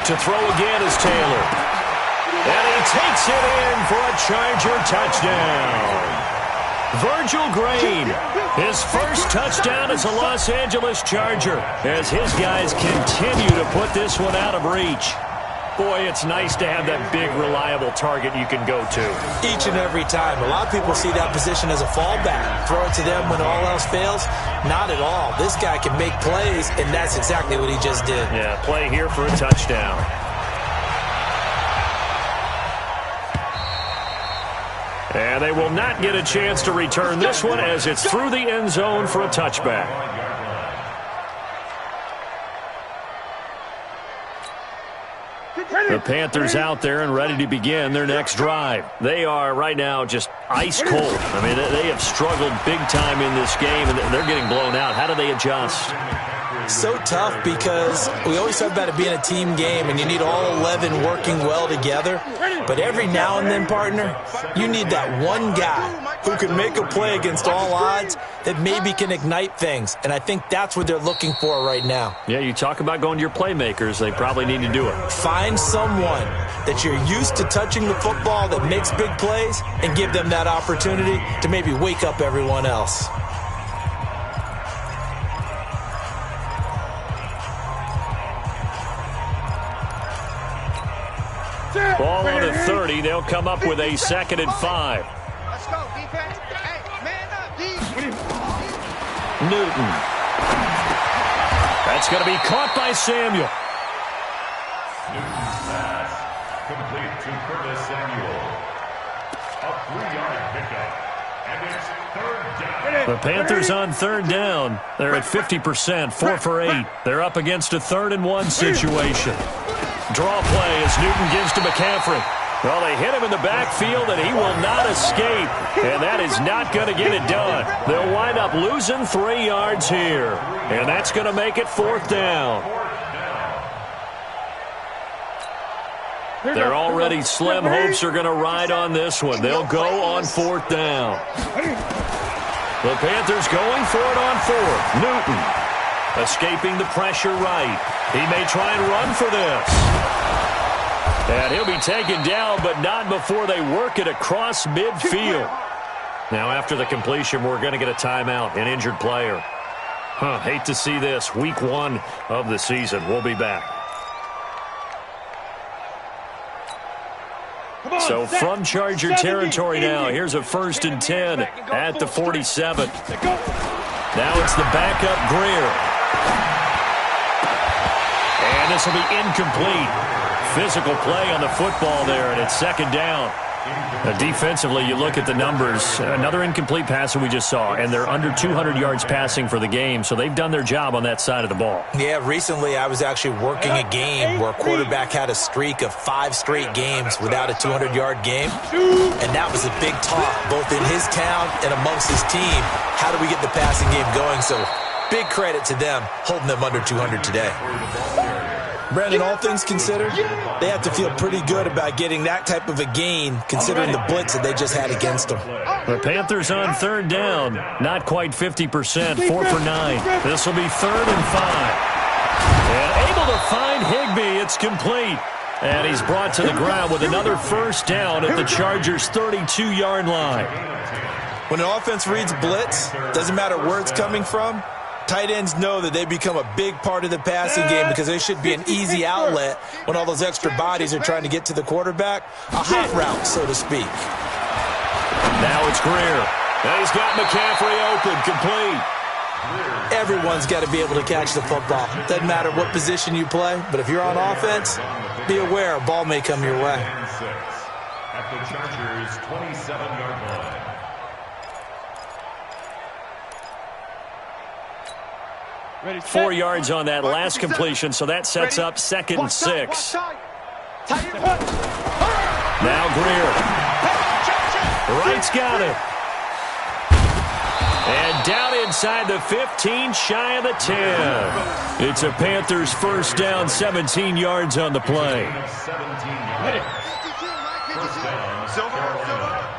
To throw again is Taylor. And he takes it in for a Charger touchdown. Virgil Green, his first touchdown as a Los Angeles Charger, as his guys continue to put this one out of reach. Boy, it's nice to have that big, reliable target you can go to. Each and every time. A lot of people see that position as a fallback. Throw it to them when all else fails. Not at all. This guy can make plays, and that's exactly what he just did. Yeah, play here for a touchdown. And they will not get a chance to return this one as it's through the end zone for a touchback. The Panthers out there and ready to begin their next drive. They are right now just ice cold. I mean, they have struggled big time in this game, and they're getting blown out. How do they adjust? So tough because we always talk about it being a team game, and you need all 11 working well together. But every now and then, partner, you need that one guy who can make a play against all odds that maybe can ignite things. And I think that's what they're looking for right now. Yeah, you talk about going to your playmakers. They probably need to do it. Find someone that you're used to touching the football that makes big plays and give them that opportunity to maybe wake up everyone else. Ball on the 30. They'll come up with a 2nd and 5. Let's go, defense. Hey, man up, defense. Newton. That's going to be caught by Samuel. Pass complete to Curtis Samuel. A 3-yard pickup. And it's third down. The Panthers on third down. They're at 50%, 4 for 8. They're up against a 3rd and 1 situation. Draw play as Newton gives to McCaffrey. Well, they hit him in the backfield, and he will not escape. And that is not going to get it done. They'll wind up losing 3 yards here. And that's going to make it 4th down. Their already slim hopes are going to ride on this one. They'll go on 4th down. The Panthers going for it on 4th. Newton escaping the pressure right. He may try and run for this. And he'll be taken down, but not before they work it across midfield. Now, after the completion, we're going to get a timeout, an injured player. Hate to see this. Week 1 of the season. We'll be back. So from Charger territory now, here's a 1st and 10 at the 47. Now it's the backup Greer. And this will be incomplete. Physical play on the football there, and it's 2nd down. Defensively, you look at the numbers. Another incomplete pass that we just saw, and they're under 200 yards passing for the game, so they've done their job on that side of the ball. Yeah, recently I was actually working a game where a quarterback had a streak of 5 straight games without a 200-yard game, and that was a big talk, both in his town and amongst his team. How do we get the passing game going? So big credit to them holding them under 200 today. Brandon, all things considered, they have to feel pretty good about getting that type of a gain considering the blitz that they just had against them. The Panthers on 3rd down, not quite 50%, 4 for 9. This will be 3rd and 5. And able to find Higbee, it's complete. And he's brought to the ground with another 1st down at the Chargers' 32-yard line. When an offense reads blitz, doesn't matter where it's coming from, tight ends know that they become a big part of the passing game because they should be an easy outlet when all those extra bodies are trying to get to the quarterback. A hot route, so to speak. Now it's Greer. And he's got McCaffrey open, complete. Everyone's got to be able to catch the football. Doesn't matter what position you play, but if you're on offense, be aware a ball may come your way. At the Chargers' 27-yard line. Ready, 4 yards on that last completion, so that sets up 2nd and 6. Now Greer. Wright's got it. And down inside the 15, shy of the 10. It's a Panthers first down, 17 yards on the play. 17 yards. First down, Carolina.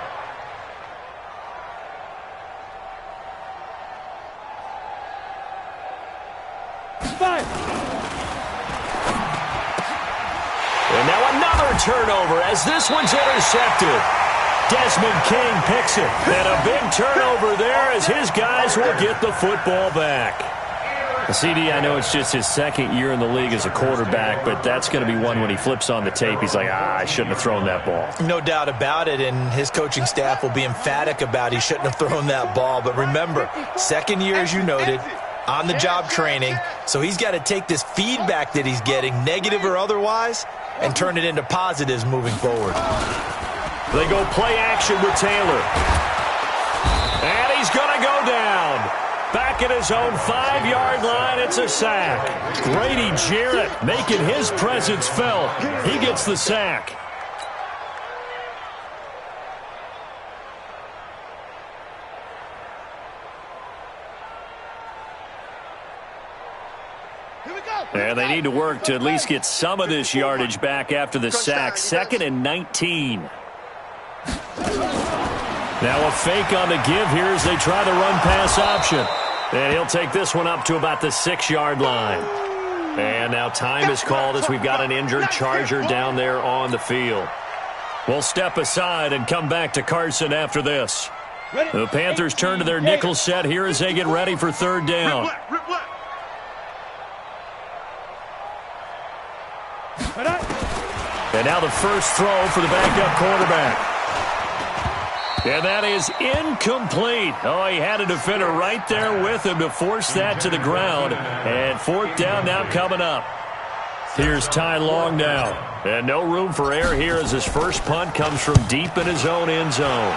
And now another turnover as this one's intercepted. Desmond King picks it. And a big turnover there as his guys will get the football back. CD, I know it's just his 2nd year in the league as a quarterback, but that's going to be one when he flips on the tape. He's like, I shouldn't have thrown that ball. No doubt about it, and his coaching staff will be emphatic about he shouldn't have thrown that ball. But remember, 2nd year, as you noted, on-the-job training, so he's got to take this feedback that he's getting, negative or otherwise, and turn it into positives moving forward. They go play action with Taylor. And he's going to go down. Back at his own 5-yard line, it's a sack. Grady Jarrett making his presence felt. He gets the sack. And they need to work to at least get some of this yardage back after the sack. 2nd and 19. Now a fake on the give here as they try the run-pass option. And he'll take this one up to about the 6-yard line. And now time is called as we've got an injured Charger down there on the field. We'll step aside and come back to Carson after this. The Panthers turn to their nickel set here as they get ready for 3rd down. And now the first throw for the backup quarterback. And that is incomplete. Oh, he had a defender right there with him to force that to the ground. And 4th down now coming up. Here's Ty Long now. And no room for error here as his first punt comes from deep in his own end zone.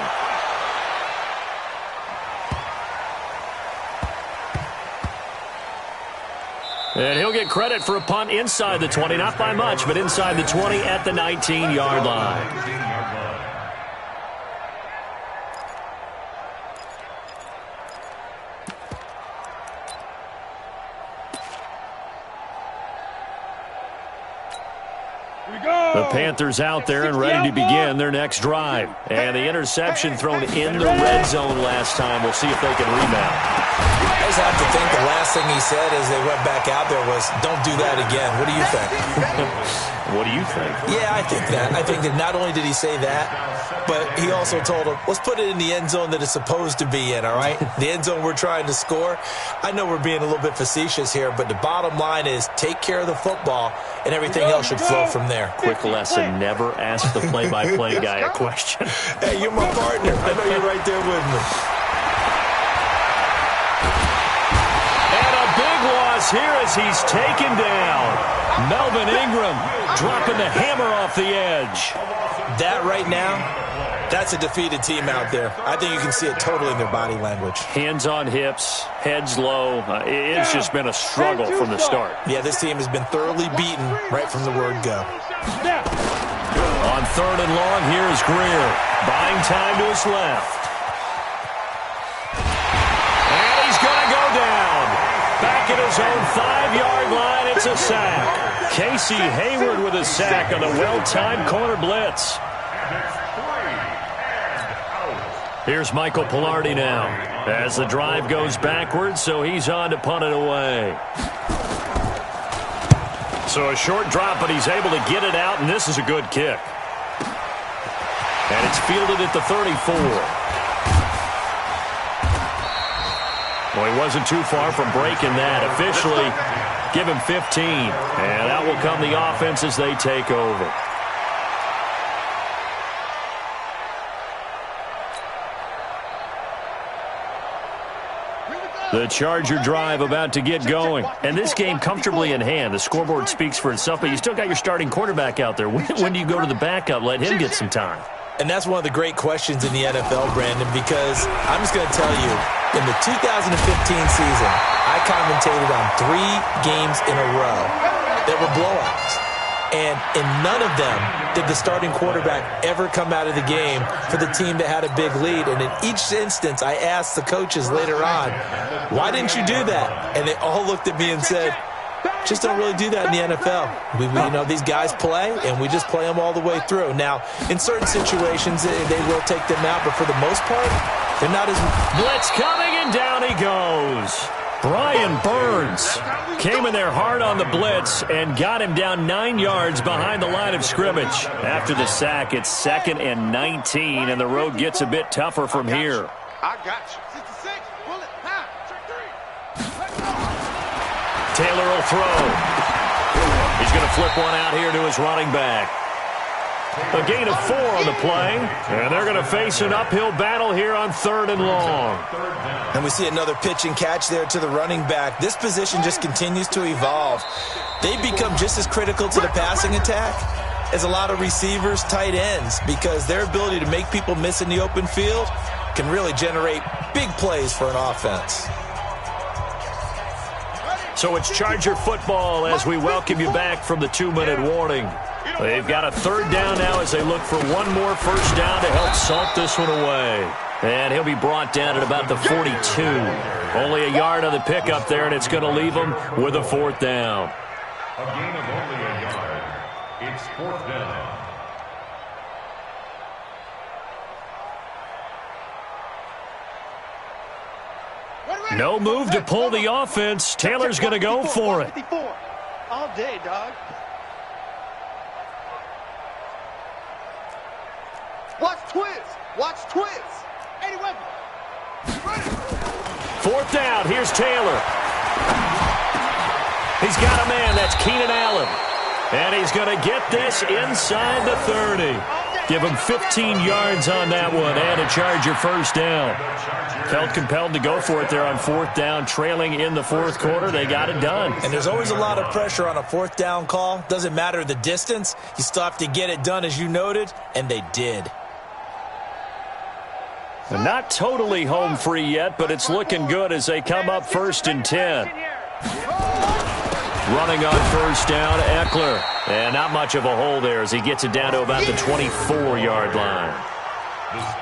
And he'll get credit for a punt inside the 20, not by much, but inside the 20 at the 19-yard line. The Panthers out there and ready to begin their next drive. And the interception thrown in the red zone last time. We'll see if they can rebound. I just have to think the last thing he said as they went back out there was, don't do that again. What do you think? What do you think? Yeah, I think that. I think that not only did he say that, but he also told him, let's put it in the end zone that it's supposed to be in, all right? The end zone we're trying to score. I know we're being a little bit facetious here, but the bottom line is take care of the football, and everything else should flow from there. Quick lesson, never ask the play-by-play guy a question. Hey, you're my partner. I know you're right there with me. And a big loss here as he's taken down. Melvin Ingram dropping the hammer off the edge. That right now, that's a defeated team out there. I think you can see it totally in their body language. Hands on hips, heads low. It's just been a struggle from the start. Yeah, this team has been thoroughly beaten right from the word go. On 3rd and long, here's Greer. Buying time to his left. And he's going to go down. Back at his own 5-yard line, it's a sack. Casey Hayward with a sack on the well-timed corner blitz. Here's Michael Pilardi now as the drive goes backwards, so he's on to punt it away. So a short drop, but he's able to get it out, and this is a good kick. And it's fielded at the 34. Well, he wasn't too far from breaking that. Officially, give him 15. And out will come the offense as they take over. The Charger drive about to get going. And this game comfortably in hand. The scoreboard speaks for itself, but you still got your starting quarterback out there. When do you go to the backup? Let him get some time. And that's one of the great questions in the NFL, Brandon, because I'm just going to tell you, in the 2015 season, I commentated on 3 games in a row that were blowouts. And in none of them did the starting quarterback ever come out of the game for the team that had a big lead. And in each instance, I asked the coaches later on, why didn't you do that? And they all looked at me and said, just don't really do that in the NFL. You know, these guys play, and we just play them all the way through. Now, in certain situations, they will take them out, but for the most part, they're not as... Blitz coming, and down he goes. Brian Burns came in there hard on the blitz and got him down 9 yards behind the line of scrimmage. After the sack, it's 2nd and 19, and the road gets a bit tougher from here. I got you. 66, bullet, half, check 3. Taylor will throw. He's going to flip one out here to his running back. A gain of 4 on the play, and they're going to face an uphill battle here on 3rd and long. And we see another pitch and catch there to the running back. This position just continues to evolve. They become just as critical to the passing attack as a lot of receivers, tight ends, because their ability to make people miss in the open field can really generate big plays for an offense. So it's Charger football as we welcome you back from the 2-minute warning. They've got a 3rd down now as they look for one more first down to help salt this one away. And he'll be brought down at about the 42. Only a yard on the pickup there, and it's going to leave him with a 4th down. A gain of only a yard. It's 4th down. No move to pull the offense. Taylor's going to go for it. All day, dog. Watch twins. Watch twins. 81. 4th down. Here's Taylor. He's got a man. That's Keenan Allen. And he's going to get this inside the 30. Give him 15 yards on that one and a Charger first down. Felt compelled to go for it there on 4th down, trailing in the 4th quarter. They got it done. And there's always a lot of pressure on a 4th down call. Doesn't matter the distance. You still have to get it done, as you noted, and they did. Not totally home free yet, but it's looking good as they come up 1st and 10. Running on first down, Eckler. And not much of a hole there as he gets it down to about the 24-yard line.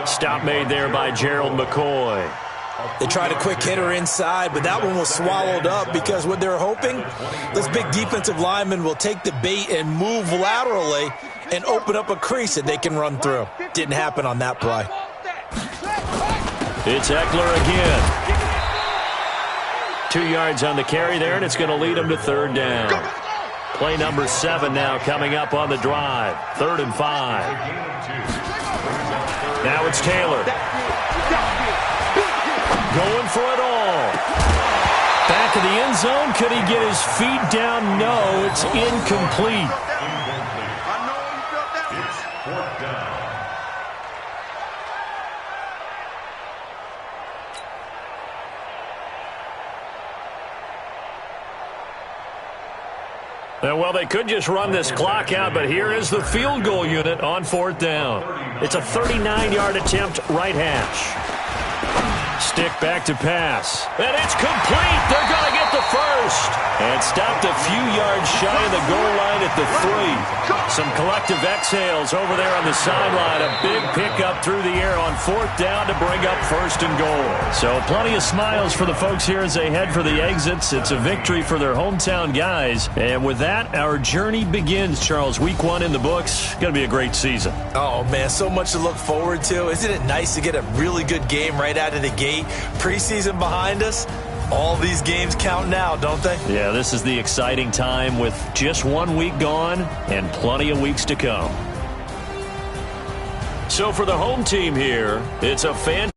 Stop made there by Gerald McCoy. They tried a quick hitter inside, but that one was swallowed up because what they're hoping, this big defensive lineman will take the bait and move laterally and open up a crease that they can run through. Didn't happen on that play. It's Eckler again. 2 yards on the carry there, and it's going to lead him to 3rd down. Play number 7 now coming up on the drive. 3rd and 5. Now it's Taylor. Going for it all. Back of the end zone. Could he get his feet down? No, it's incomplete. It's 4th down. Well, they could just run this clock out, but here is the field goal unit on 4th down. It's a 39-yard attempt, right hash. Stick back to pass. And it's complete. They're going to get the first. And stopped a few yards shy of the goal line at the 3. Some collective exhales over there on the sideline. A big pickup through the air on 4th down to bring up 1st and goal. So plenty of smiles for the folks here as they head for the exits. It's a victory for their hometown guys. And with that, our journey begins, Charles. Week 1 in the books. Going to be a great season. Oh, man, so much to look forward to. Isn't it nice to get a really good game right out of the gate? Preseason behind us. All these games count now, don't they? Yeah, this is the exciting time with just 1 week gone and plenty of weeks to come. So for the home team here, it's a fan